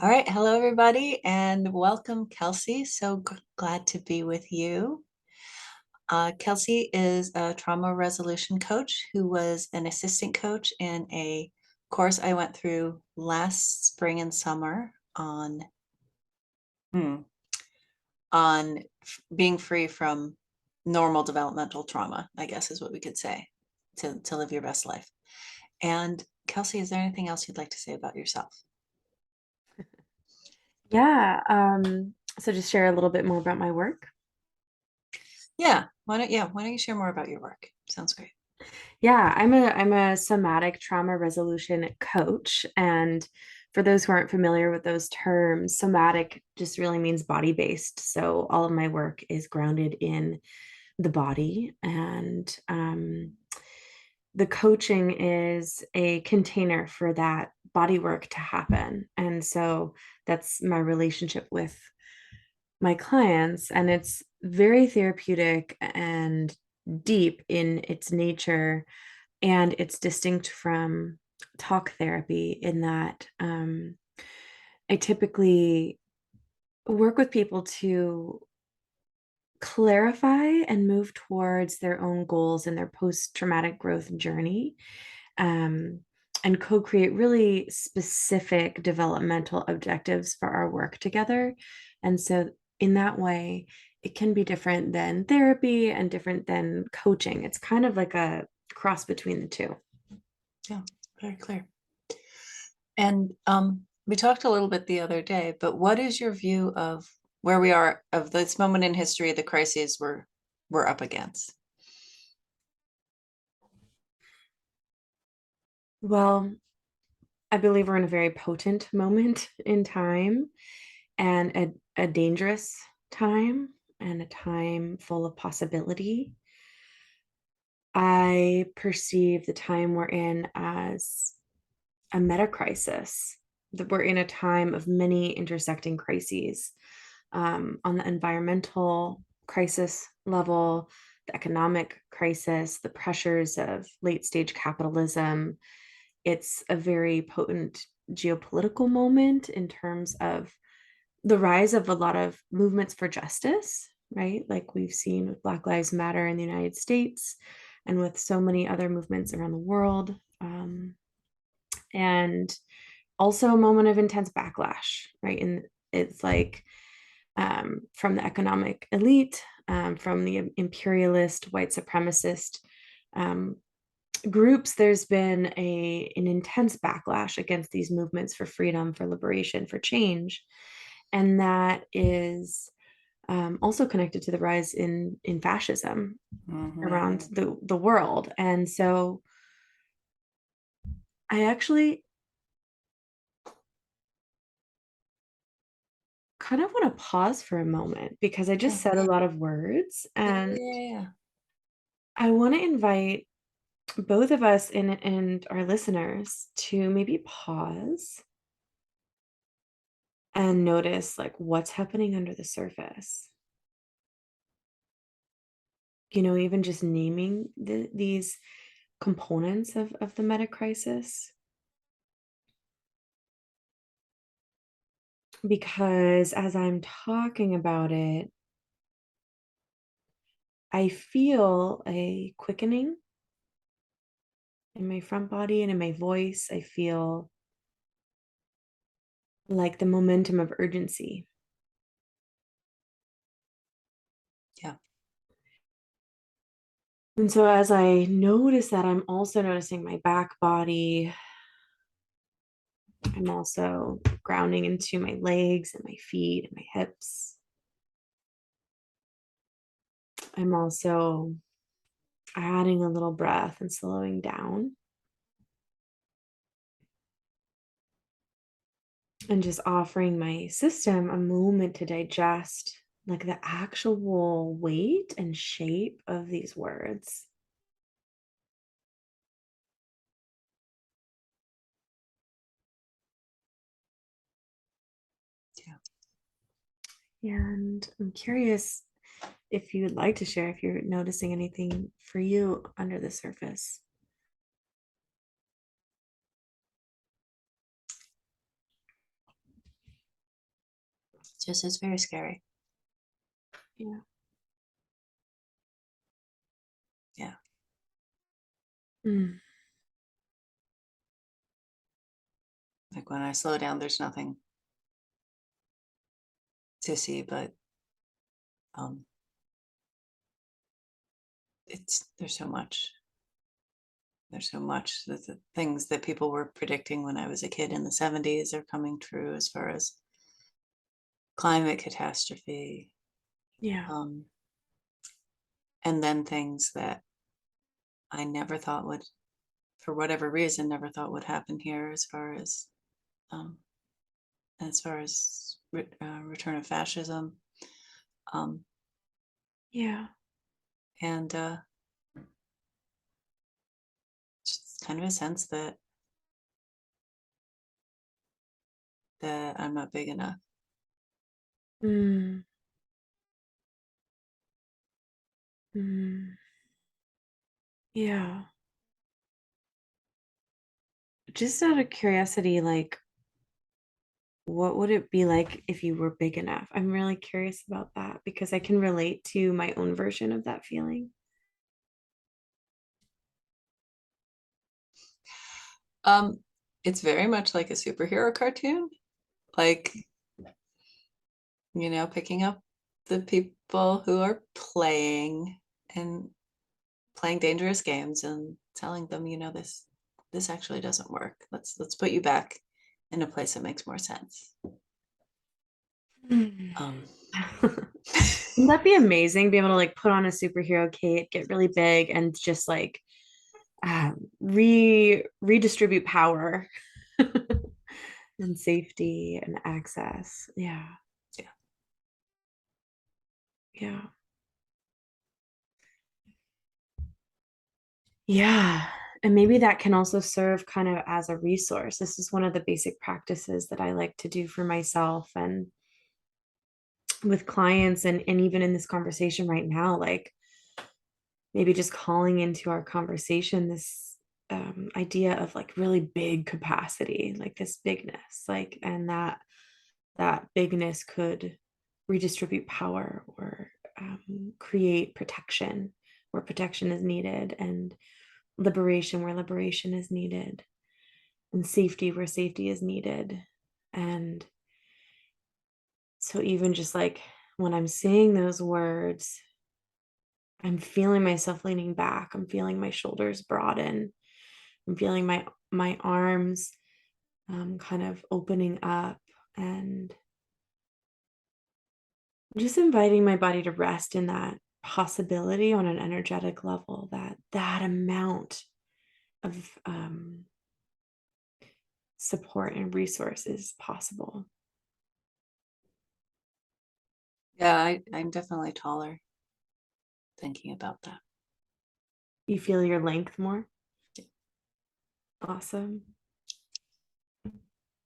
All right. Hello, everybody, and welcome, Kelsey. So glad to be with you. Kelsey is a trauma resolution coach who was an assistant coach in a course I went through last spring and summer hmm, on being free from normal developmental trauma, I guess is what we could say, to live your best life. And Kelsey, is there anything else you'd like to say about yourself? Yeah, so just share a little bit more about my work. Yeah, why don't you share more about your work? Sounds great. Yeah, I'm a somatic trauma resolution coach. And for those who aren't familiar with those terms, somatic just really means body-based. So all of my work is grounded in the body. And the coaching is a container for that body work to happen. And so that's my relationship with my clients, and it's very therapeutic and deep in its nature, and it's distinct from talk therapy in that I typically work with people to clarify and move towards their own goals in their post-traumatic growth journey, um, and co-create really specific developmental objectives for our work together. And so in that way, it can be different than therapy and different than coaching. It's kind of like a cross between the two. Yeah, very clear. And we talked a little bit the other day, but what is your view of where we are of this moment in history, the crises we're up against? Well, I believe we're in a very potent moment in time, and a dangerous time, and a time full of possibility. I perceive the time we're in as a meta crisis, that we're in a time of many intersecting crises, on the environmental crisis level, the economic crisis, the pressures of late stage capitalism. It's a very potent geopolitical moment in terms of the rise of a lot of movements for justice, right? Like we've seen with Black Lives Matter in the United States and with so many other movements around the world. And also a moment of intense backlash, right? And it's like from the economic elite, from the imperialist, white supremacist um, groups, there's been an intense backlash against these movements for freedom, for liberation, for change. And that is also connected to the rise in fascism Mhm. around the world. And so I actually kind of want to pause for a moment because I just Yeah. said a lot of words, Yeah, and yeah, yeah. I want to invite both of us and our listeners to maybe pause and notice like what's happening under the surface. Even just naming these components of the meta crisis, because as I'm talking about it, I feel a quickening in my front body and in my voice. I feel like the momentum of urgency. Yeah. And so as I notice that, I'm also noticing my back body. I'm also grounding into my legs and my feet and my hips. I'm also adding a little breath and slowing down and just offering my system a moment to digest like the actual weight and shape of these words. Yeah. And I'm curious if you would like to share if you're noticing anything for you under the surface. Just it's very scary. Yeah. Yeah. Mm. Like when I slow down, there's nothing to see, but um, it's there's so much. There's so much that the things that people were predicting when I was a kid in the 70s are coming true as far as climate catastrophe. Yeah. Um, and then things that I never thought would, for whatever reason, never thought would happen here um, as far as return of fascism, um, Yeah. and just kind of a sense that I'm not big enough. Mm. Mm. Yeah. Just out of curiosity, like, what would it be like if you were big enough? I'm really curious about that because I can relate to my own version of that feeling. Um, it's very much like a superhero cartoon, like picking up the people who are playing and playing dangerous games and telling them, this actually doesn't work. Let's put you back in a place that makes more sense. Mm. Um, Wouldn't that be amazing? Be able to like put on a superhero cape, get really big, and just like redistribute power and safety and access. Yeah. yeah. Yeah. Yeah. And maybe that can also serve kind of as a resource. This is one of the basic practices that I like to do for myself and with clients and even in this conversation right now, like maybe just calling into our conversation this idea of like really big capacity, like this bigness, like, and that bigness could redistribute power or create protection where protection is needed and liberation where liberation is needed and safety where safety is needed. And so even just like when I'm saying those words, I'm feeling myself leaning back. I'm feeling my shoulders broaden. I'm feeling my arms kind of opening up and just inviting my body to rest in that possibility on an energetic level that that amount of support and resource is possible. Yeah, I'm definitely taller thinking about that. You feel your length more. Awesome.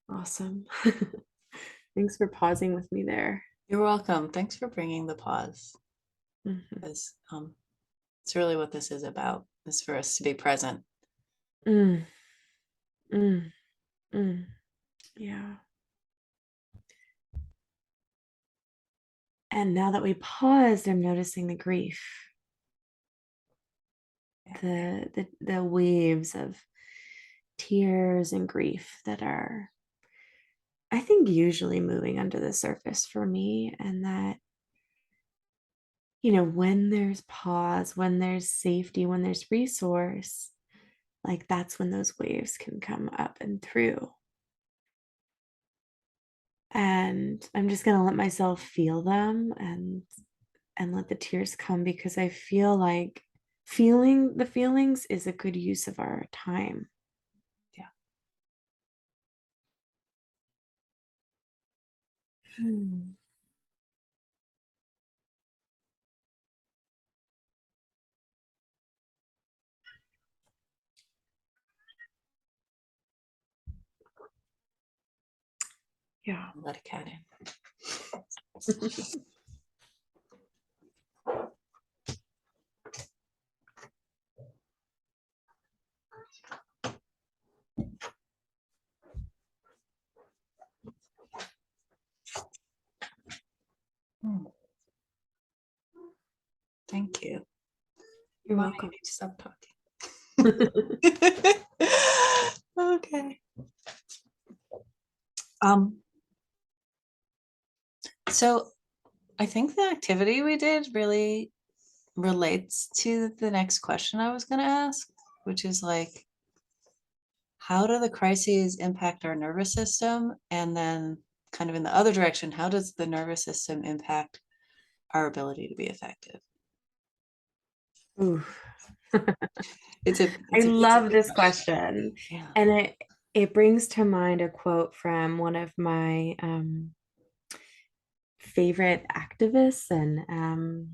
Awesome. Thanks for pausing with me there. You're welcome. Thanks for bringing the pause, Mhm. because it's really what this is about, is for us to be present. Mm, mm, mm. Yeah. And now that we paused, I'm noticing the grief, Yeah. the waves of tears and grief that are, I think, usually moving under the surface for me. And that, when there's pause, when there's safety, when there's resource, like that's when those waves can come up and through. And I'm just going to let myself feel them and let the tears come because I feel like feeling the feelings is a good use of our time. Yeah. Hmm. Yeah. Let a cat in. You're mind. I welcome. need to stop talking. Okay. Um, so I think the activity we did really relates to the next question I was going to ask, which is like, how do the crises impact our nervous system? And then, kind of in the other direction, how does the nervous system impact our ability to be effective? Ooh. I It's a love big this question. question. Yeah. And it brings to mind a quote from one of my favorite activists and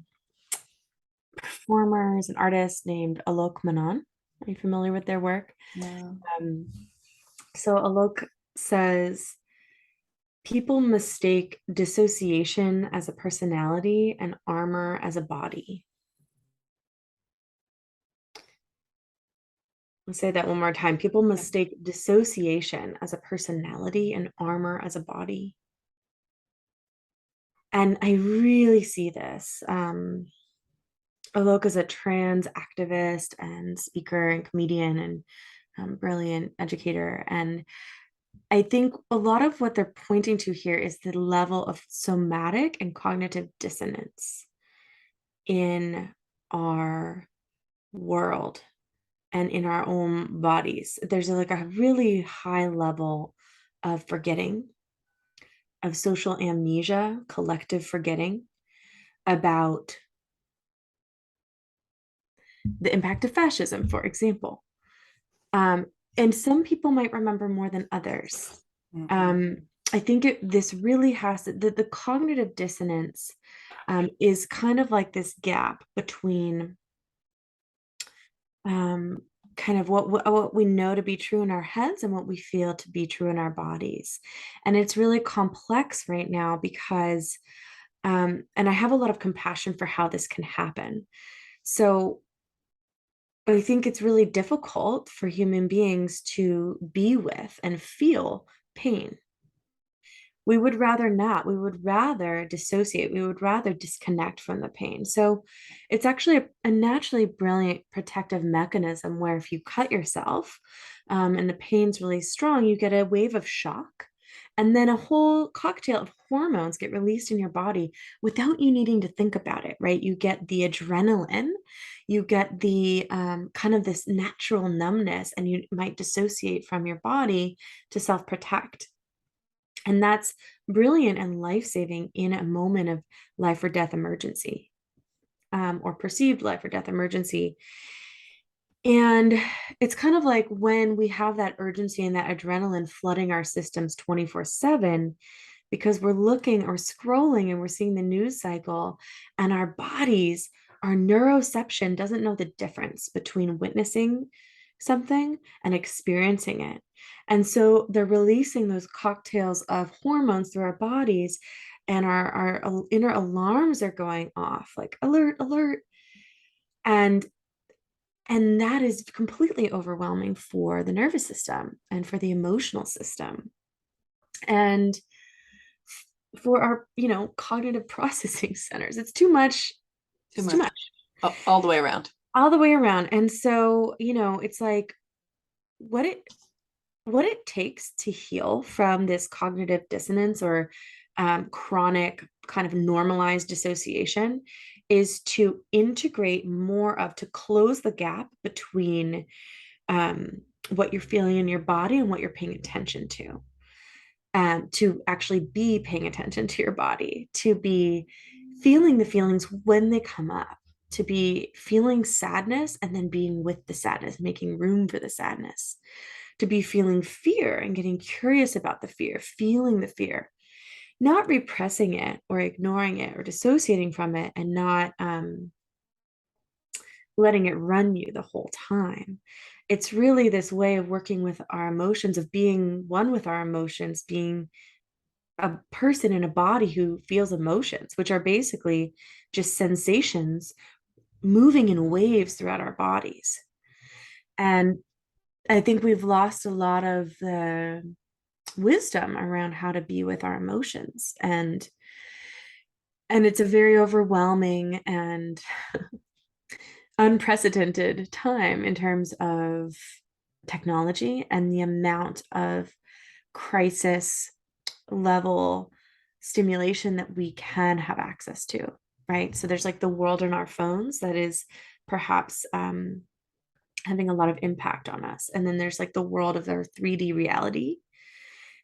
performers and artists named Alok Manon. Are you familiar with their work? No. Um, so Alok says, people mistake dissociation as a personality and armor as a body. I'll say that one more time. People mistake dissociation as a personality and armor as a body. And I really see this. Alok is a trans activist and speaker and comedian and brilliant educator. And I think a lot of what they're pointing to here is the level of somatic and cognitive dissonance in our world and in our own bodies. There's like a really high level of forgetting, of social amnesia, collective forgetting about the impact of fascism, for example. Um, and some people might remember more than others. Mhm. Um, I think this really has to, the cognitive dissonance is kind of like this gap between um, kind of what we know to be true in our heads and what we feel to be true in our bodies. And it's really complex right now because, and I have a lot of compassion for how this can happen. So I think it's really difficult for human beings to be with and feel pain. We would rather not. We would rather dissociate. We would rather disconnect from the pain. So it's actually a naturally brilliant protective mechanism where if you cut yourself and the pain's really strong, you get a wave of shock. And then a whole cocktail of hormones get released in your body without you needing to think about it, right? You get the adrenaline, you get the kind of this natural numbness, and you might dissociate from your body to self protect. And that's brilliant and life saving in a moment of life or death emergency or perceived life or death emergency. And it's kind of like when we have that urgency and that adrenaline flooding our systems 24/7 because we're looking or scrolling and we're seeing the news cycle, and our bodies, our neuroception doesn't know the difference between witnessing something and experiencing it. And so they're releasing those cocktails of hormones through our bodies, and our inner alarms are going off like alert, alert. And that is completely overwhelming for the nervous system and for the emotional system. And for our, cognitive processing centers, it's too much. Too It's too much. much All the way around. all the way around. And so, it's like what it takes to heal from this cognitive dissonance or chronic kind of normalized dissociation is to integrate more of, to close the gap between um, what you're feeling in your body and what you're paying attention to actually be paying attention to your body, to be feeling the feelings when they come up, to be feeling sadness and then being with the sadness, making room for the sadness, to be feeling fear and getting curious about the fear, feeling the fear, not repressing it or ignoring it or dissociating from it, and not letting it run you the whole time. It's really this way of working with our emotions, of being one with our emotions, being a person in a body who feels emotions, which are basically just sensations moving in waves throughout our bodies. And I think we've lost a lot of the wisdom around how to be with our emotions. And it's a very overwhelming and unprecedented time in terms of technology and the amount of crisis level stimulation that we can have access to, right? So there's like the world in our phones that is perhaps having a lot of impact on us. And then there's like the world of our 3D reality.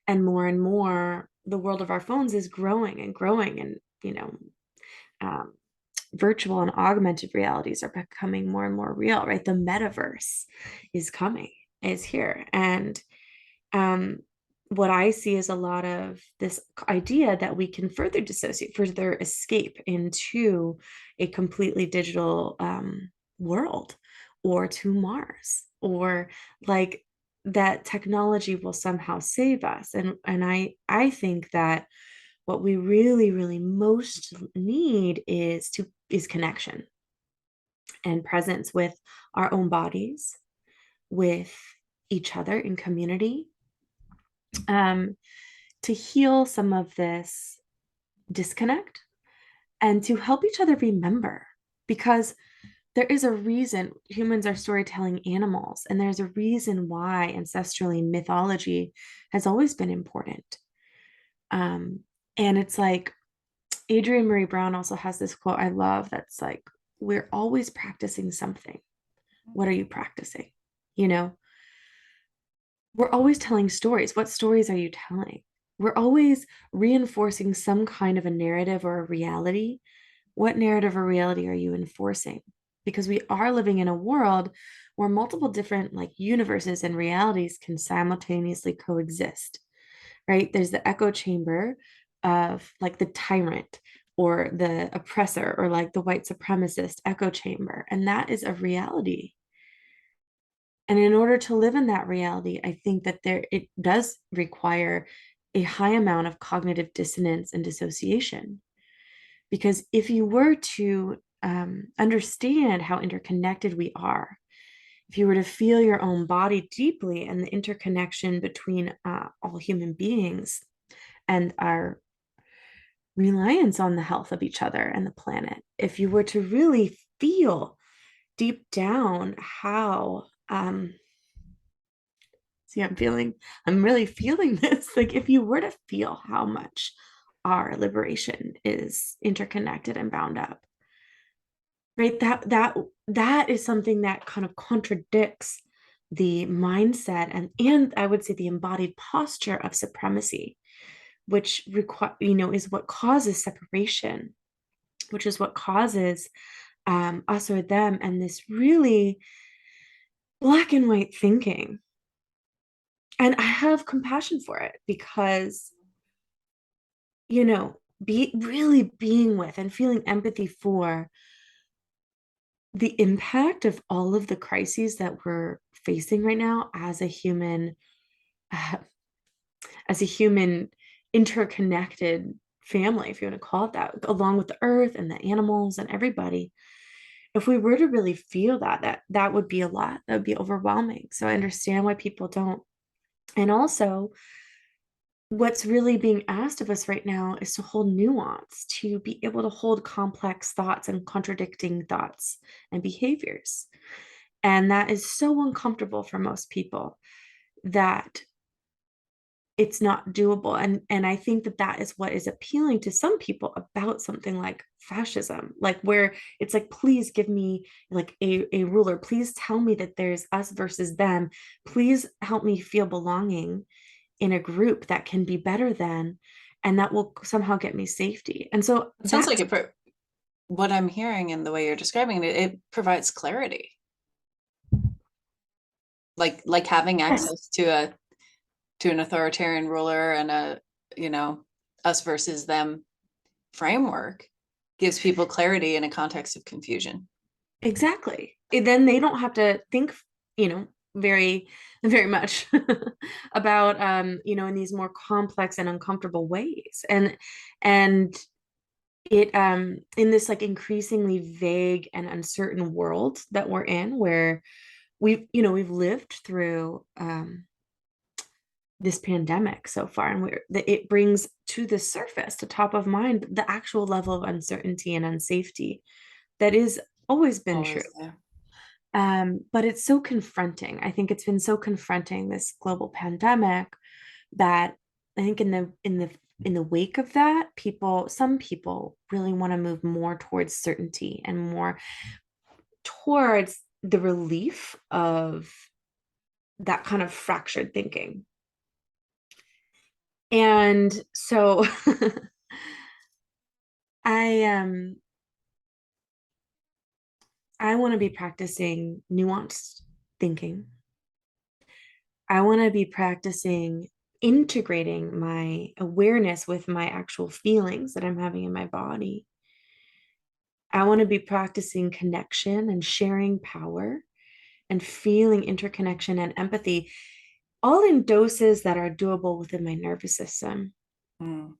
And more, the world of our phones is growing and growing. And, um, virtual and augmented realities are becoming more and more real, right? The metaverse is coming, is here. And um, what I see is a lot of this idea that we can further dissociate, further escape into a completely digital world or to Mars, or like that technology will somehow save us. And I think that what we really, really most need is connection and presence with our own bodies, with each other in community, um, to heal some of this disconnect and to help each other remember. Because there is a reason humans are storytelling animals, and there's a reason why ancestrally mythology has always been important. Um, and it's like Adrienne Marie Brown also has this quote I love that's like, we're always practicing something. What are you practicing? You know, we're always telling stories. What stories are you telling? We're always reinforcing some kind of a narrative or a reality. What narrative or reality are you enforcing? Because we are living in a world where multiple different like universes and realities can simultaneously coexist, right? There's the echo chamber of like the tyrant or the oppressor or like the white supremacist echo chamber. And that is a reality. And in order to live in that reality, I think that it does require a high amount of cognitive dissonance and dissociation. Because if you were to understand how interconnected we are, if you were to feel your own body deeply and the interconnection between all human beings and our reliance on the health of each other and the planet, if you were to really feel deep down how see, I'm really feeling this. Like, if you were to feel how much our liberation is interconnected and bound up, right? That is something that kind of contradicts the mindset and I would say the embodied posture of supremacy, which is what causes separation, which is what causes us or them, and this really black and white thinking. And I have compassion for it because be really being with and feeling empathy for the impact of all of the crises that we're facing right now uh, as a human interconnected family, if you want to call it that, along with the earth and the animals and everybody. If we were to really feel that would be a lot. That would be overwhelming. So I understand why people don't. And also, what's really being asked of us right now is to hold nuance, to be able to hold complex thoughts and contradicting thoughts and behaviors. And that is so uncomfortable for most people that it's not doable. And I think that is what is appealing to some people about something like fascism, like where it's like, please give me like a ruler, please tell me that there's us versus them, please help me feel belonging in a group that can be better than, and that will somehow get me safety. And so It sounds like that's what I'm hearing and the way you're describing it, it provides clarity. Like having yes, access to an authoritarian ruler and a, you know, us versus them framework gives people clarity in a context of confusion. exactly. And then they don't have to think, very, very much about in these more complex and uncomfortable ways. And it in this like increasingly vague and uncertain world that we're in, where we've lived through this pandemic so far, and it brings to the surface, to top of mind, the actual level of uncertainty and unsafety that is always been true. Always there. But it's so confronting. I think it's been so confronting, this global pandemic, that I think in the wake of that, some people really want to move more towards certainty and more towards the relief of that kind of fractured thinking. And so I I want to be practicing nuanced thinking. I want to be practicing integrating my awareness with my actual feelings that I'm having in my body. I want to be practicing connection and sharing power and feeling interconnection and empathy, all in doses that are doable within my nervous system. Mm.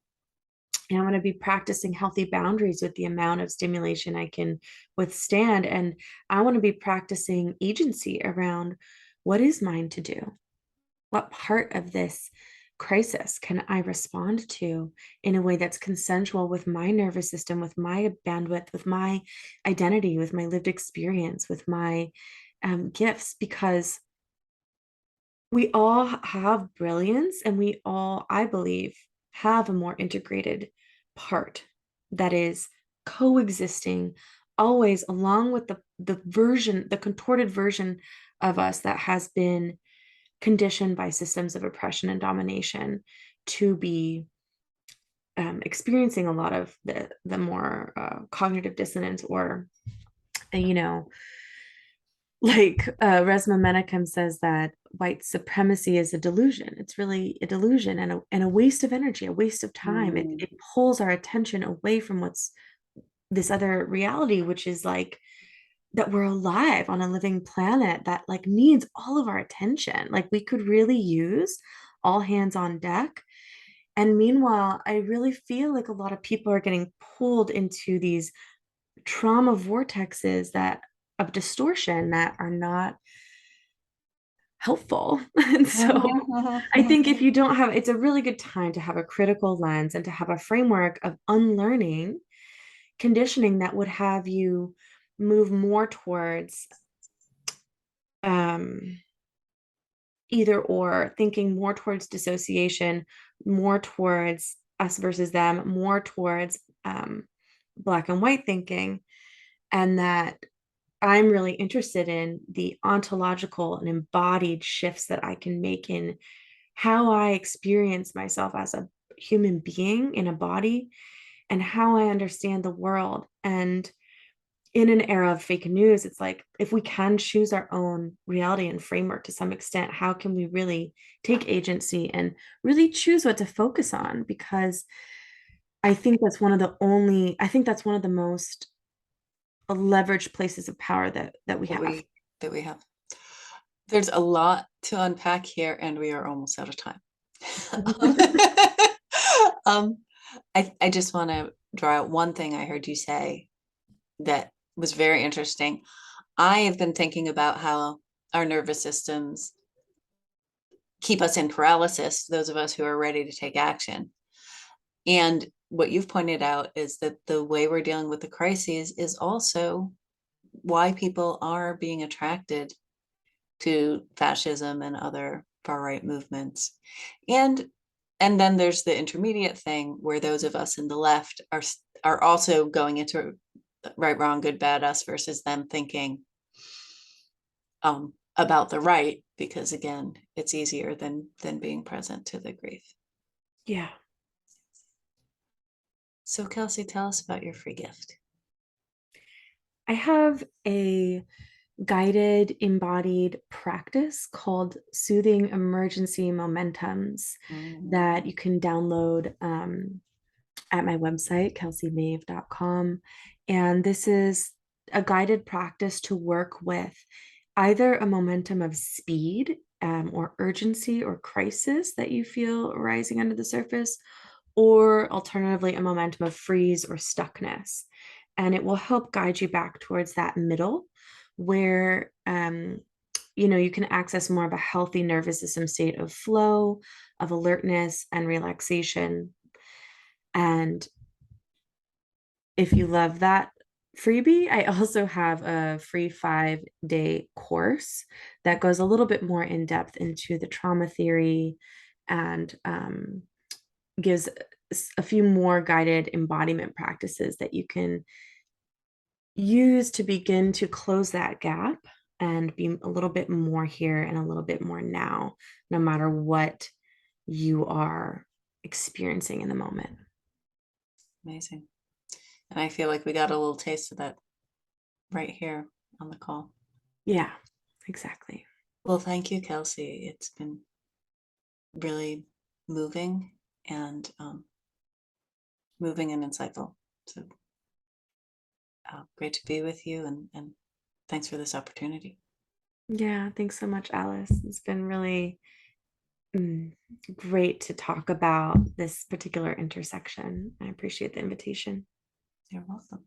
And I want to be practicing healthy boundaries with the amount of stimulation I can withstand. And I want to be practicing agency around what is mine to do. What part of this crisis can I respond to in a way that's consensual with my nervous system, with my bandwidth, with my identity, with my lived experience, with my gifts? Because we all have brilliance, and we all, I believe, have a more integrated part that is coexisting always along with the contorted version of us that has been conditioned by systems of oppression and domination to be experiencing a lot of the more cognitive dissonance, or you know like Resma Menachem says that white supremacy is a delusion. It's really a delusion and a waste of energy, a waste of time. Mm. It pulls our attention away from what's this other reality, which is like that we're alive on a living planet that like needs all of our attention. Like we could really use all hands on deck. And meanwhile, I really feel like a lot of people are getting pulled into these trauma vortexes that of distortion that are not helpful. And so I think if you don't have, it's a really good time to have a critical lens and to have a framework of unlearning conditioning that would have you move more towards um, either or, thinking more towards dissociation, more towards us versus them, more towards black and white thinking. And that I'm really interested in the ontological and embodied shifts that I can make in how I experience myself as a human being in a body, and how I understand the world. And in an era of fake news, it's like if we can choose our own reality and framework to some extent, how can we really take agency and really choose what to focus on? Because I think that's one of the most leveraged places of power that we that have. we have. There's a lot to unpack here, and we are almost out of time. um, I just want to draw out one thing I heard you say that was very interesting. I have been thinking about how our nervous systems keep us in paralysis, those of us who are ready to take action. And what you've pointed out is that the way we're dealing with the crises is also why people are being attracted to fascism and other far right movements. And then there's the intermediate thing where those of us in the left are also going into right, wrong, good, bad, us versus them thinking about the right, because again, it's easier than being present to the grief. Yeah. So Kelsey, tell us about your free gift. I have a guided embodied practice called Soothing Emergency Momentums that you can download at my website, kelseymaeve.com. And this is a guided practice to work with either a momentum of speed or urgency or crisis that you feel rising under the surface, or alternatively, a momentum of freeze or stuckness. And it will help guide you back towards that middle where you can access more of a healthy nervous system state of flow, of alertness and relaxation. And if you love that freebie, I also have a free 5-day course that goes a little bit more in depth into the trauma theory and gives a few more guided embodiment practices that you can use to begin to close that gap and be a little bit more here and a little bit more now, no matter what you are experiencing in the moment. Amazing. And I feel like we got a little taste of that right here on the call. Yeah, exactly. Well, thank you, Kelsey. It's been really moving and moving and insightful. So great to be with you, and thanks for this opportunity. Yeah, thanks so much, Alice. It's been really mm, great to talk about this particular intersection. I appreciate the invitation. You're welcome.